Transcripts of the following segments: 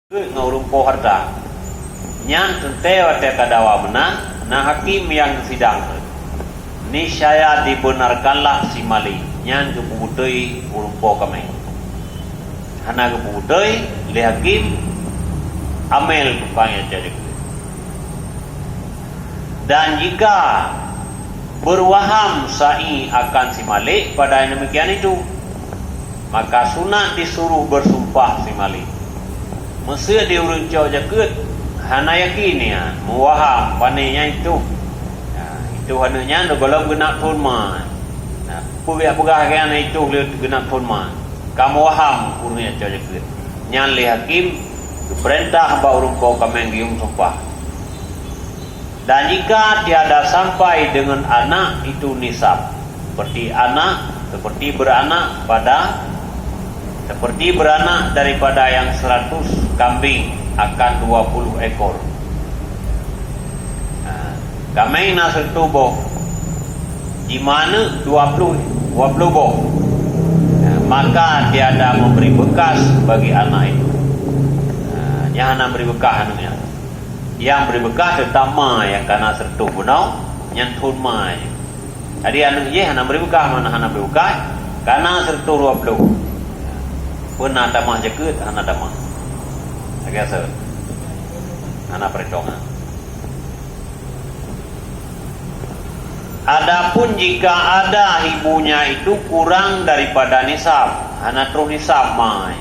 ngurumpo harta nyan tentewa te kadawa menang na hakim yang sidang niscaya dibenarkanlah si mali nyan keputui urumpo kami hana keputui le hakim amel kupangnya jadi. Dan jika berwaham sa'i akan si malik pada yang demikian itu, maka sunat disuruh bersumpah si malik. Mesti diuruncau jakut hana yakin ya muwaham panenya itu. Itu hananya golong genap tunma. Pugak-pugak kan itu genap tunma. Kamu waham urunnya cau jakut. Nyan li hakim perintah ba urumpau kameng gium sumpah. Dan jika tiada sampai dengan anak itu nisab, seperti beranak daripada yang 100 kambing akan 20 ekor. Kambing nasr tubuh di mana 20 boh. Maka tiada memberi bekas bagi anak itu. Jangan beri bekas anaknya. Yang beri bekas terutama yang kena sertuh punau nyantun mai. Jadi anu ye hana beri bekas mana hana beri bekas kena sertuh 20. Puna tamah jakut hana tamah. Agak hana perhitungan. Adapun jika ada ibunya itu kurang daripada nisab, hana terus nisab mai.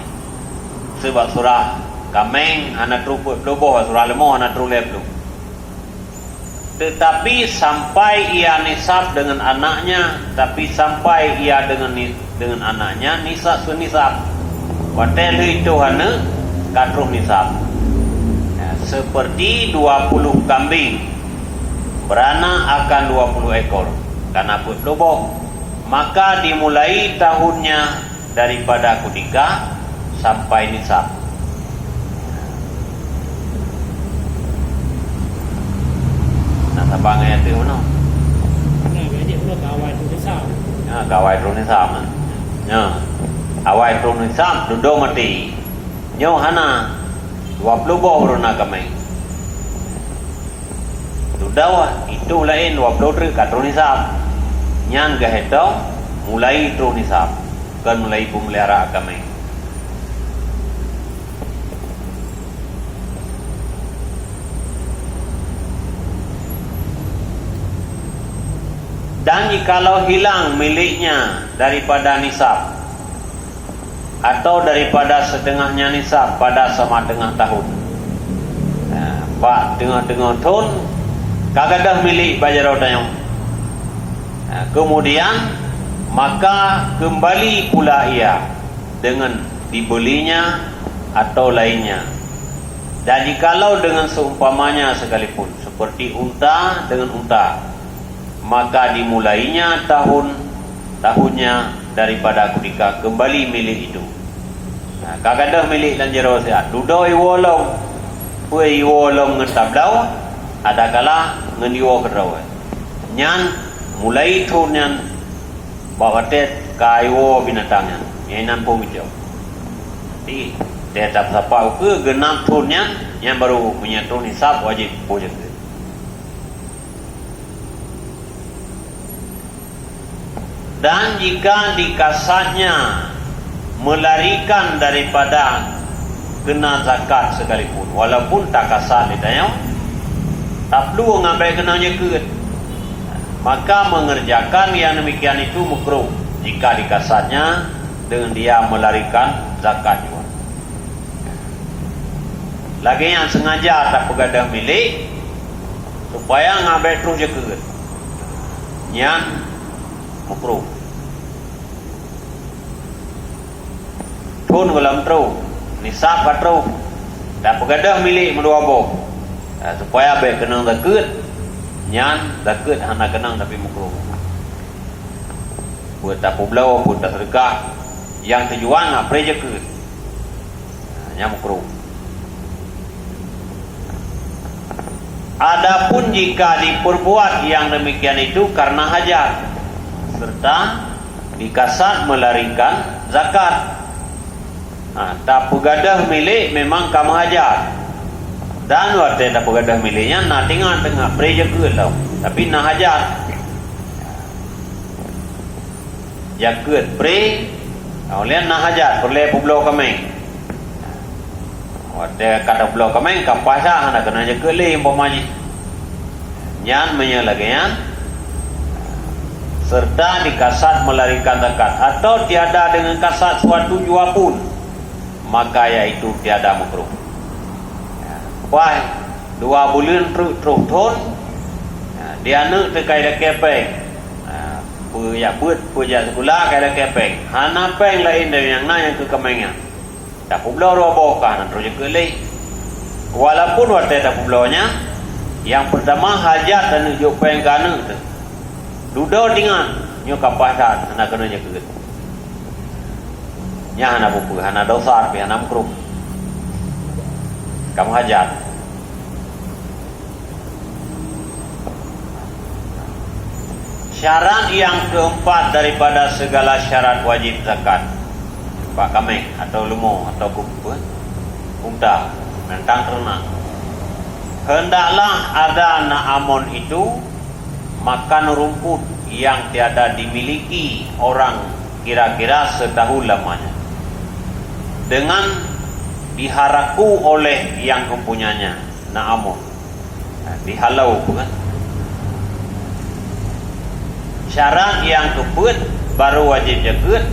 Sebab surah kameng hana teruput loboh surah lemah hana terulep. Tetapi sampai ia nisab dengan anaknya, tapi sampai ia dengan anaknya nisab senisab. Watel itu hana katruh nisab. Seperti 20 kambing beranak akan 20 ekor karena put loboh, maka dimulai tahunnya daripada ketika sampai nisab. Sabang ayat itu mana? Dia pula kawai tu nisab. Kawai tu nisab. Kawai tu nisab duduk mati. Nyo hana 20 boh beruna kami. Dudawa itu lain 20 tri katru nisab. Nyan gaheto mulai tru nisab. Kan mulai pemelihara kami. Dan jikalau hilang miliknya daripada nisab atau daripada setengahnya nisab pada sama tengah tahun, pak tengah-tengah tahun kagak dah milik bajar tayong. Kemudian maka kembali pula ia dengan dibelinya atau lainnya. Dan jikalau dengan seumpamanya sekalipun seperti unta dengan unta, maka dimulainya tahunnya daripada ketika kembali milik itu. Kagak dah milik dan jero siat. Dudoi wolong, puai wolong ngetablau, ada kala ngendiwo kerau. Nyan mulai tahunnya bawa tet kaiwo binatangnya. Nyan pun bijau. Di tetap sapau ke genap tahunnya yang baru punya tahun nisab wajib pojok. Dan jika dikasatnya melarikan daripada kena zakat sekalipun, walaupun tak kasat ditanya, tak perlu ngambil kenanya ke, maka mengerjakan yang demikian itu makruh jika dikasatnya dengan dia melarikan zakat juga. Lagi yang sengaja tak pegadah milik supaya ngambil terus je ke, yang makruh. Tun dalam terus nisab katru dan pegadah milik medua boh supaya baik kenang zakut nyan zakut hana kenang tapi makruh buat tak poblau buat tak sedekah yang tujuan nak pray zakut nyan makruh. Adapun jika diperbuat yang demikian itu karena hajat serta dikasat melarikan zakat, Tak pegadah milik memang kamu hajar. Dan waktu tak pegadah miliknya nak tengah pre jaga tau. Tapi nak hajar. Jaga pre. Oleh nak hajar perlu pulau kami. Waktu kata pulau kami kapas dah nak kena jaga le umpamanya. Nyan menyalagian serta dikasat melarikan zakat atau tiada dengan kasat suatu jua pun, maka iaitu tiada makruh. Wah, 2 bulan terus thon, dia nak terkait dah kepeng, punya buat punya sekolah kait dah kepeng, hana peng lain dari yang na yang ke kemengnya, tak pulau roboh kan terus ke leh, walaupun waktu tak pulaunya, yang pertama hajat dan ujuk peng kana tu, duduk dengan nyo kapasan, hana kena jaga, nya hana buku, hana dosa, hana makruh. Kamu hajat. Syarat yang keempat daripada segala syarat wajib zakat, Pak kami atau lumo atau unta tentang ternak, hendaklah ada na'amun itu makan rumput yang tiada dimiliki orang kira-kira setahun lamanya, dengan diharaku oleh yang mempunyanya na'amun, dihalau bukan. Syarat yang keempat baru wajib jaga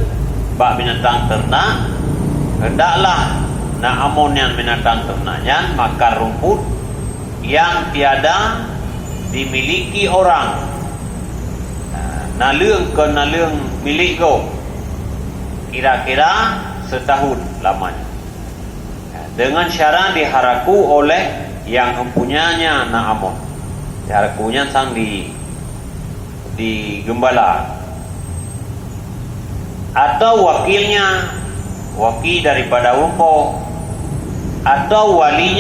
bak binatang ternak, hendaklah na'amun yang binatang ternaknya makan rumput yang tiada dimiliki orang, nalung ke nalung milik go, kira-kira setahun lamanya, dengan syarat diharaku oleh yang mempunyanya na'amun. Diharakunya sang di gembala atau wakilnya, wakil daripada rumpo, atau wali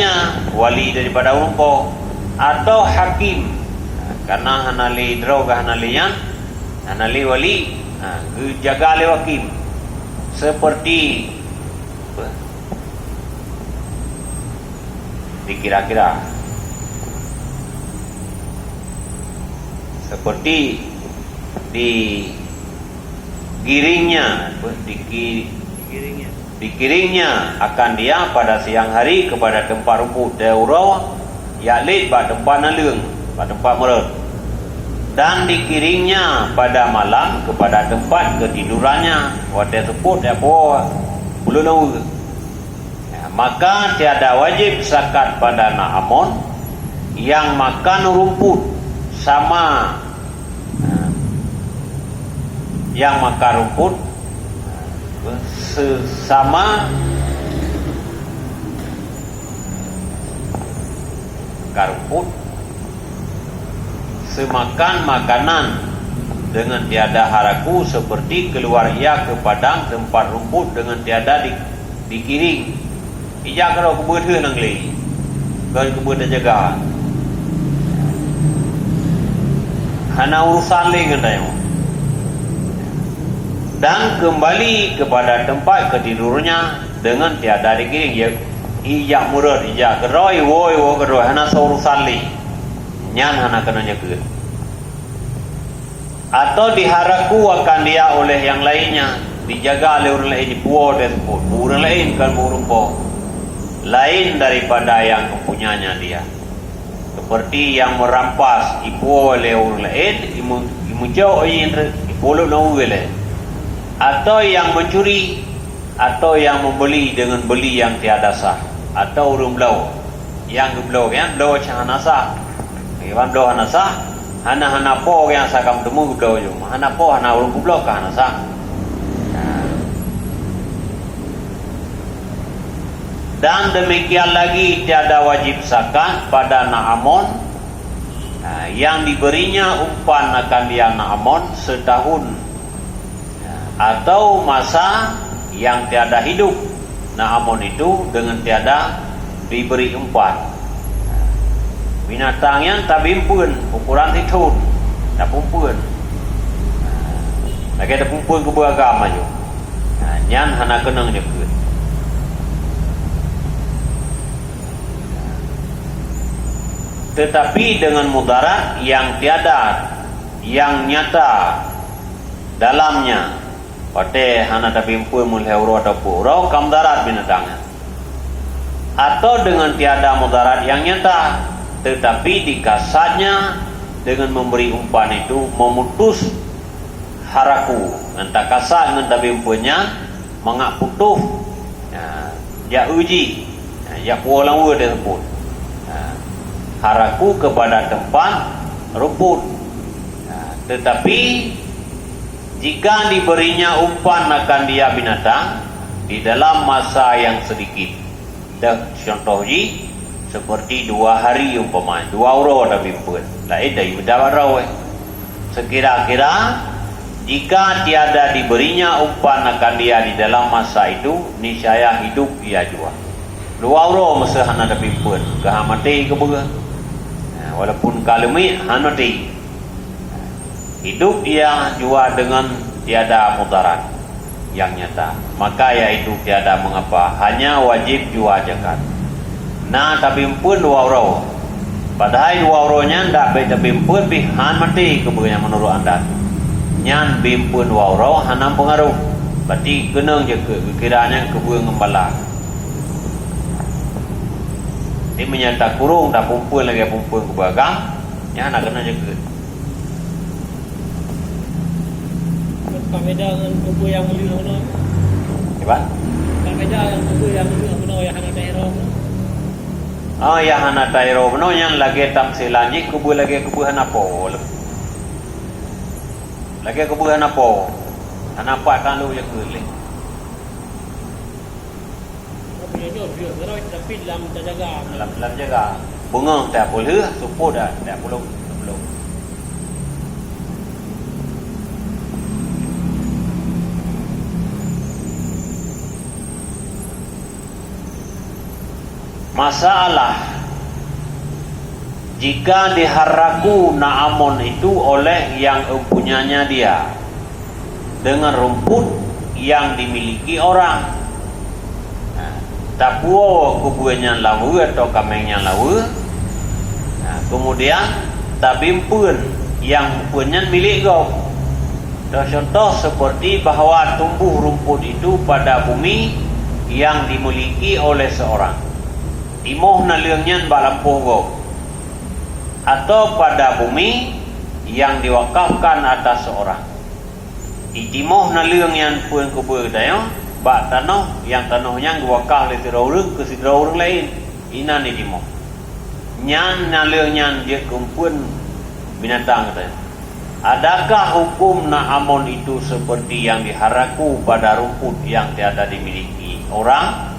daripada rumpo, atau hakim, karena hanali droga hanalian hanali wali, jaga oleh hakim, seperti dikira-kira seperti dikiringnya akan dia pada siang hari kepada tempat rumput daurah yaklit pada tempat nalung, pada tempat merut, dan dikiringnya pada malam kepada tempat ketidurannya waktu tersebut belum tahu, maka tiada wajib zakat pada na'amun yang makan rumput sama yang makan rumput sesama rumput semakan makanan dengan tiada haraku, seperti keluar ia ke padang tempat rumput dengan tiada dikiring. Ia kalau kebun nang lei, kalau kebun jaga, hana urusan lei ngendai. Dan kembali kepada tempat ketidurnya dengan tiada dikiring. Ia murad, ia geroi, woi geroi, hana urusan lei, nyan hana kena jaga. Atau diharaku akan dia oleh yang lainnya, dijaga oleh orang lain, dibuat dan orang lain kan burumpo lain daripada yang mempunyanya dia, seperti yang merampas ibu oleh orang lain, imuncau ipolo nawile, atau yang mencuri, atau yang membeli dengan beli yang tiada sah, atau urung belau yang belau hana sah, iwan belau hana sah, hana po yang sakam temu belau jo, hana po hana urung belau ka hana sah. Dan demikian lagi tiada wajib zakat pada na'amun yang diberinya umpan akan dia na'amun setahun atau masa yang tiada hidup na'amun itu dengan tiada diberi umpan. Binatang yang tak bimpun ukuran itu tak pumpun lagi tak pumpun ke beragama juga nyan hana kenang dia pun. tetapi dengan mudarat yang tiada, yang nyata dalamnya. Pate hana tabimpun mulai urau atau urau kam darat binatangnya. Atau dengan tiada mudarat yang nyata, tetapi dikasatnya dengan memberi umpan itu memutus haraku. Entah kasat dengan tabimpunnya mengak putus. Ya uji, ya pulang dia sebut. Haraku kepada tempat rumput. Tetapi jika diberinya umpan akan dia binatang di dalam masa yang sedikit, contoh seperti 2 hari umpamanya 2 urau ada bimpun, lain dari berdawarau. Sekira-kira jika tiada diberinya umpan akan dia di dalam masa itu, niscaya hidup ia jua. 2 urau masa hana ada bimpun, kehamati ke buka. Walaupun kalemi hanati, hidup ia jua dengan tiada mudarat yang nyata. Maka yaitu tiada mengapa, hanya wajib jua jagat. Nah tabimpun 2 urau, padahal 2 uraunya ndak baik tabimpun bihan mati kebunya menurut anda. Nyan bimpun 2 urau hanam pengaruh, berarti kena je kiranya kebuang ngembala. Ini menyata kurung dah pumpun lagi pumpun ke belakang, yang nak kena jaga. Tak beda dengan kubu yang mulia mana? Hebat? Tak beda dengan kubu yang mulia mana yang hana daerah. Ya hana daerah mana yang lagi tak selanjut kubu lagi kubu hana pol. Lagi kubu hana pol. Hana apa kan lu jaga leh. Tapi dalam terjaga. Dalam jaga. Bunga tak boleh, support dah tak boleh. Masalah jika diharaku na'amon itu oleh yang empunyanya dia dengan rumput yang dimiliki orang. Tapuo kubunya lawu atau kamengnya lawu. Kemudian tabimpun yang punya milik kau. Contoh seperti bahawa tumbuh rumput itu pada bumi yang dimiliki oleh seorang. Imoh naliangnya balampuh kau. Atau pada bumi yang diwakafkan atas seorang. Itimoh naliangnya pun kubur dayo. Bak tanah yang tanahnya diwakaf oleh orang ke orang lain. Ina ni dimo. Nyan nalirnya dia kumpul binatang katanya. Adakah hukum na'amon itu seperti yang diharaku pada rumput yang tiada dimiliki orang,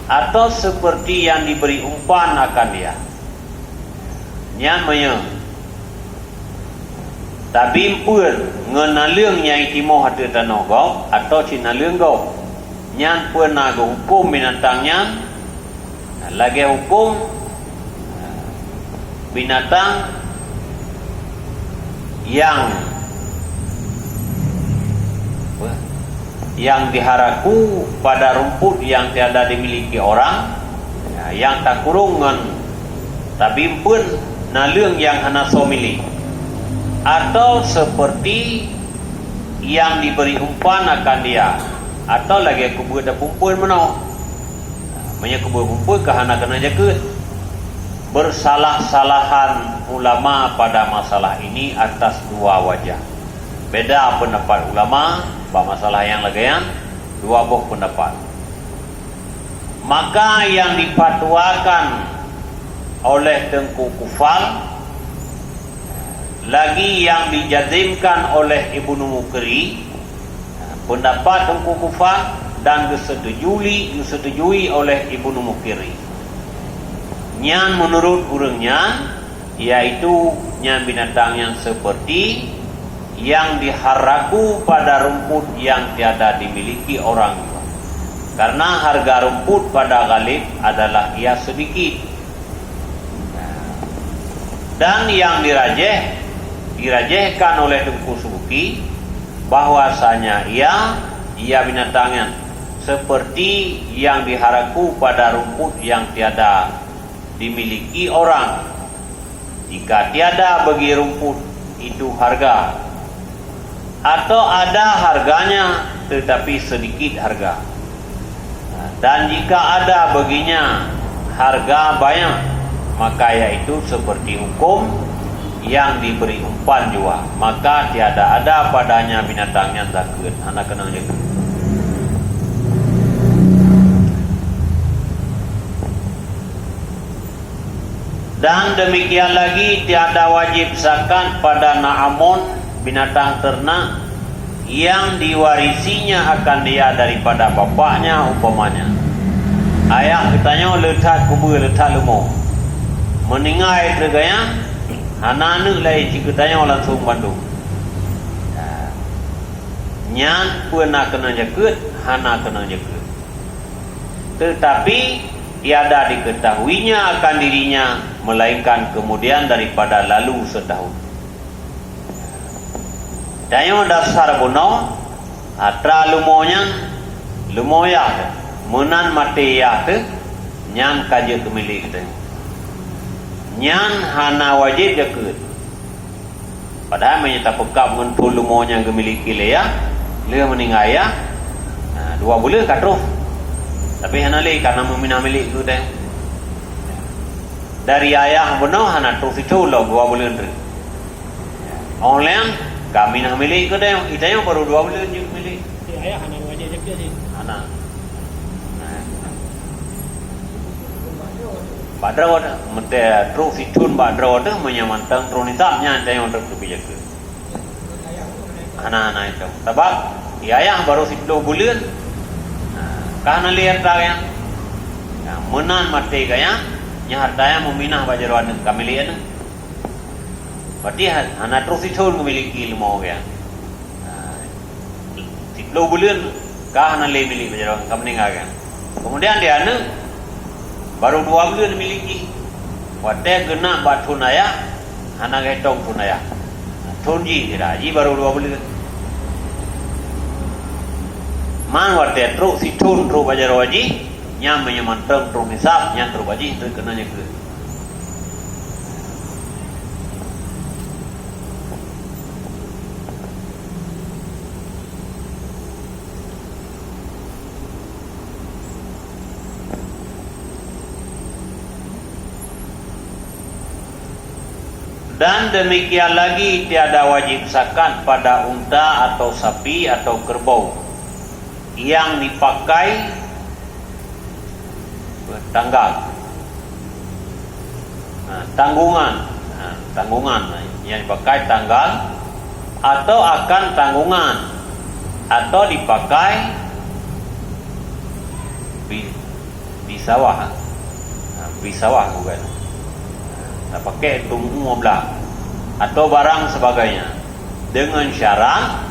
atau seperti yang diberi umpan akan dia? Nyan maya tabimpun ngenaliang yang timoh hati tanah kau atau cinaliang kau. Nyan pun nak hukum binatangnya, lagi hukum binatang yang diharaku pada rumput yang tiada dimiliki orang, yang tak kurungan tapi pun naliang yang hana somili, atau seperti yang diberi umpan akan dia, atau lagi kubur dah pumpul mana banyak kubur pumpul kahana kena jaga. Bersalah-salahan ulama pada masalah ini atas 2 wajah. Beda pendapat ulama pada masalah yang lagian, 2 buah pendapat. Maka yang dipatwakan oleh Tengku Kufal, lagi yang dijazimkan oleh Ibnu Mukri, pendapat Tengku Kufal dan disetujui oleh Ibnu Mukri. Nyan menurut urangnya yaitu nyan binatang yang seperti yang diharaku pada rumput yang tiada dimiliki orang. Karena harga rumput pada galib adalah ia sedikit. Dan yang dirajehkan oleh Tengku Subuki bahwasanya ia binatangnya seperti yang diharaku pada rumput yang tiada dimiliki orang, jika tiada bagi rumput itu harga, atau ada harganya tetapi sedikit harga, dan jika ada baginya harga banyak, maka yaitu seperti hukum yang diberi umpan juga, maka tiada ada padanya binatang yang takut. Anak kenal juga. Dan demikian lagi tiada wajib zakat pada na'amun, binatang ternak yang diwarisinya akan dia daripada bapaknya umpamanya. Ayah katanya letak kubur letak lemah, meningai tergaya, anak-anak lain jika tanya langsung Bandung. Nyan pun nak kena jaga, hana kena jaga. Tetapi tiada diketahuinya akan dirinya melainkan kemudian daripada lalu setahun. Tanya dasar bono, atra lumoya menan mati ya tu, nyan kaje kemilik tu. Nyan hana wajib jaga. Padahal menyata pekap mentul lumonya kemiliki leya, le meninggal ya, 2 bulan katruh. Tapi hana le karena meminah milik tu dah. Dari ayah benar hana terus itu lo 2 bulan tu. Online kami nak milik tu dah. Kita yang baru 2 bulan je milik. Ayah hana wajib jaga ni. Hana. Badro dah, mesti terus itu badro dah menyamantang terus nisabnya ada yang terus jaga. Hana itu. Sebab ayah baru 10 bulan. Karena lihat yang menan mati kaya nya hartanya meminah bajaran kami lihat berarti anak terus itu memiliki ilmu kaya 10 bulan karena le milik bajaran kami kan. Kemudian dia baru 2 bulan memiliki wadah gena batun ayah anak getong tunaya tunji tidak baru 2 bulan man wate terus situn terus bajar wajib nyam menyamantang terus nisab nyam terus wajib itu kenanya ke. Dan demikian lagi tiada wajib zakat pada unta atau sapi atau kerbau yang dipakai tanggal, tanggungan yang dipakai tanggal atau akan tanggungan atau dipakai di sawah, bukan? Tak pakai tunggu belah atau barang sebagainya dengan syarat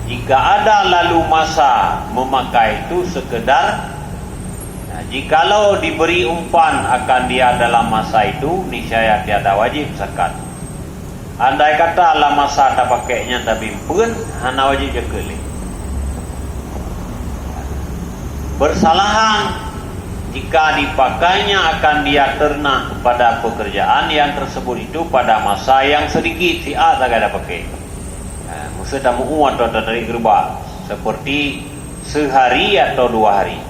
jika ada lalu masa memakai itu sekedar, jikalau diberi umpan akan dia dalam masa itu, niscaya tiada wajib zakat. Andai kata dalam masa tak pakainya tapi pun hana wajib jaga. Bersalahan jika dipakainya akan dia ternak pada pekerjaan yang tersebut itu pada masa yang sedikit, si A tak ada pakai. Mesti tak muat atau dari gerbang seperti sehari atau 2 hari,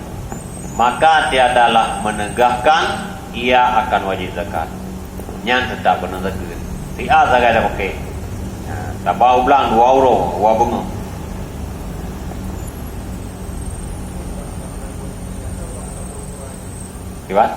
maka tiadalah menegakkan ia akan wajib zakat. Nyan tetap benar zakat. Si A tak ada pakai. Tak bau belang 2 euro, 2 bunga. Kibat?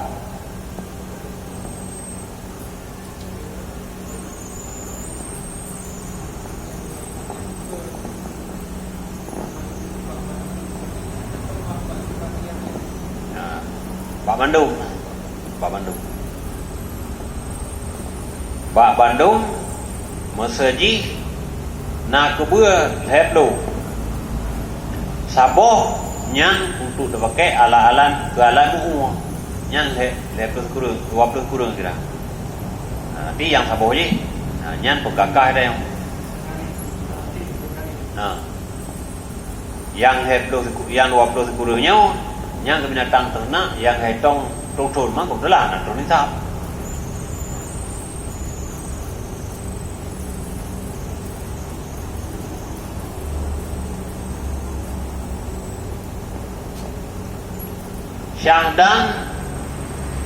Pak Bandung meseji nak kebua thép lu saboh nyang untuk dipakai ala-alan galan umum nyang thép kurang 20 kurang kira. Nanti yang saboh je nyang pegakah ada yang thép lu yang 20 kurangnya nyang ke binatang ternak yang hitung trun mah kok dah nak trun nisab. Syahdan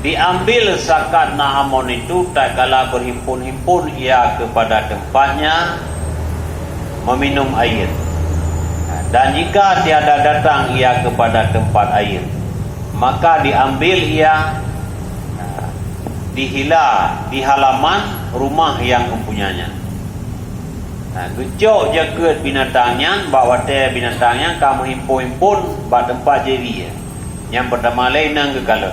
diambil zakat Na'amon itu tak kala berhimpun-himpun ia kepada tempatnya meminum air. Dan jika tiada datang ia kepada tempat air, maka diambil ia di halaman rumah yang mempunyanya. Gecok jaga binatangnya, bawa teh binatangnya kamu himpun-himpun bak tempat jadi. Yang pertama lain nang kekala.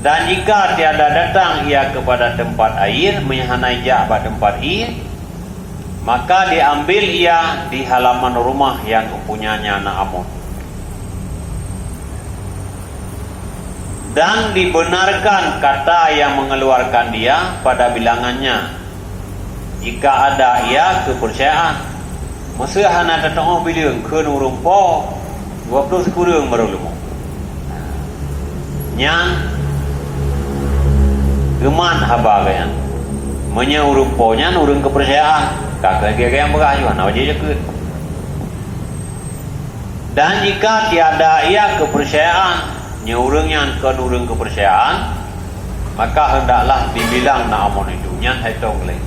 Dan jika tiada datang ia kepada tempat air, menyahanai jak bak tempat air, maka diambil ia di halaman rumah yang mempunyanya Na'amon. Dan dibenarkan kata yang mengeluarkan dia pada bilangannya, jika ada ia kepercayaan. Masa hana datang bilang ke nurung po 20 sekurang baru lemu nyang geman haba kayan menya urung po nya nurung kepercayaan kakak dia yang berayuan aja ke. Dan jika tiada ia kepercayaan nyurungnya ke nurung kepercayaan, maka hendaklah dibilang Na'amon itu nyan hitung lain.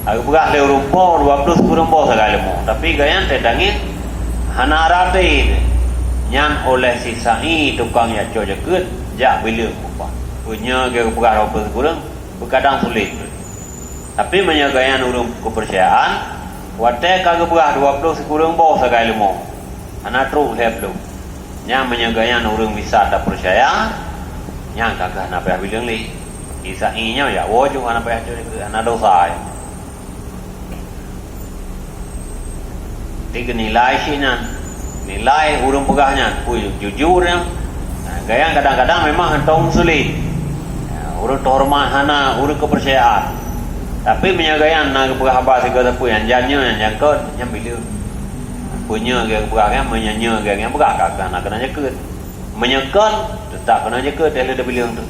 Aku berah le rumpo 20 kurang po sekali mo. Tapi gayan tedangin hana rate nyan oleh sisai tukang ya coja ket jak bilang apa. Punya ke berah 20 kurang kadang sulit. Tapi menyagayan urung kepercayaan wate kagak berah 20 kurang po sekali mo. Hana truk heb lu. Nyan menyagayan urung bisa tak percaya. Nyan kagak hana payah bilang li. Sisai nya ya wojo hana payah coja hana dosa. Tiga nilai sihnya, nilai urung pegahnya, jujur ya. Gaya kadang-kadang memang entong sulit. Urung terhormat hana, urung kepercayaan. Tapi menyagayan nak pegah apa segala pun yang jannya yang jangkut, yang bila punya gaya pegahnya menyanya gaya pegah kakak nak kena jekut, menyekut tetap kena jekut dia ada bilang tu.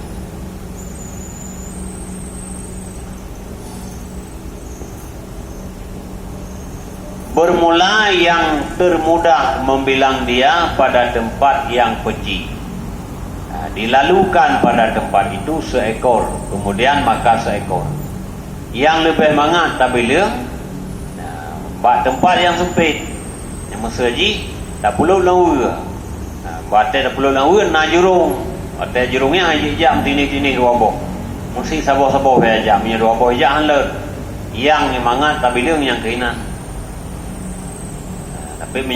Bermula yang termudah membilang dia pada tempat yang peci. Dilalukan pada tempat itu seekor, kemudian maka seekor. Yang lebih mangat tak bilang bak tempat yang sempit. Yang mesaji tak perlu lawa. Bate tak perlu lawa na jurung. Bate jurungnya jam tini-tini ruambok. Mesti sabar-sabar saja punya ruambok jam hanlet. Yang mangat tak bilang yang kena. Tapi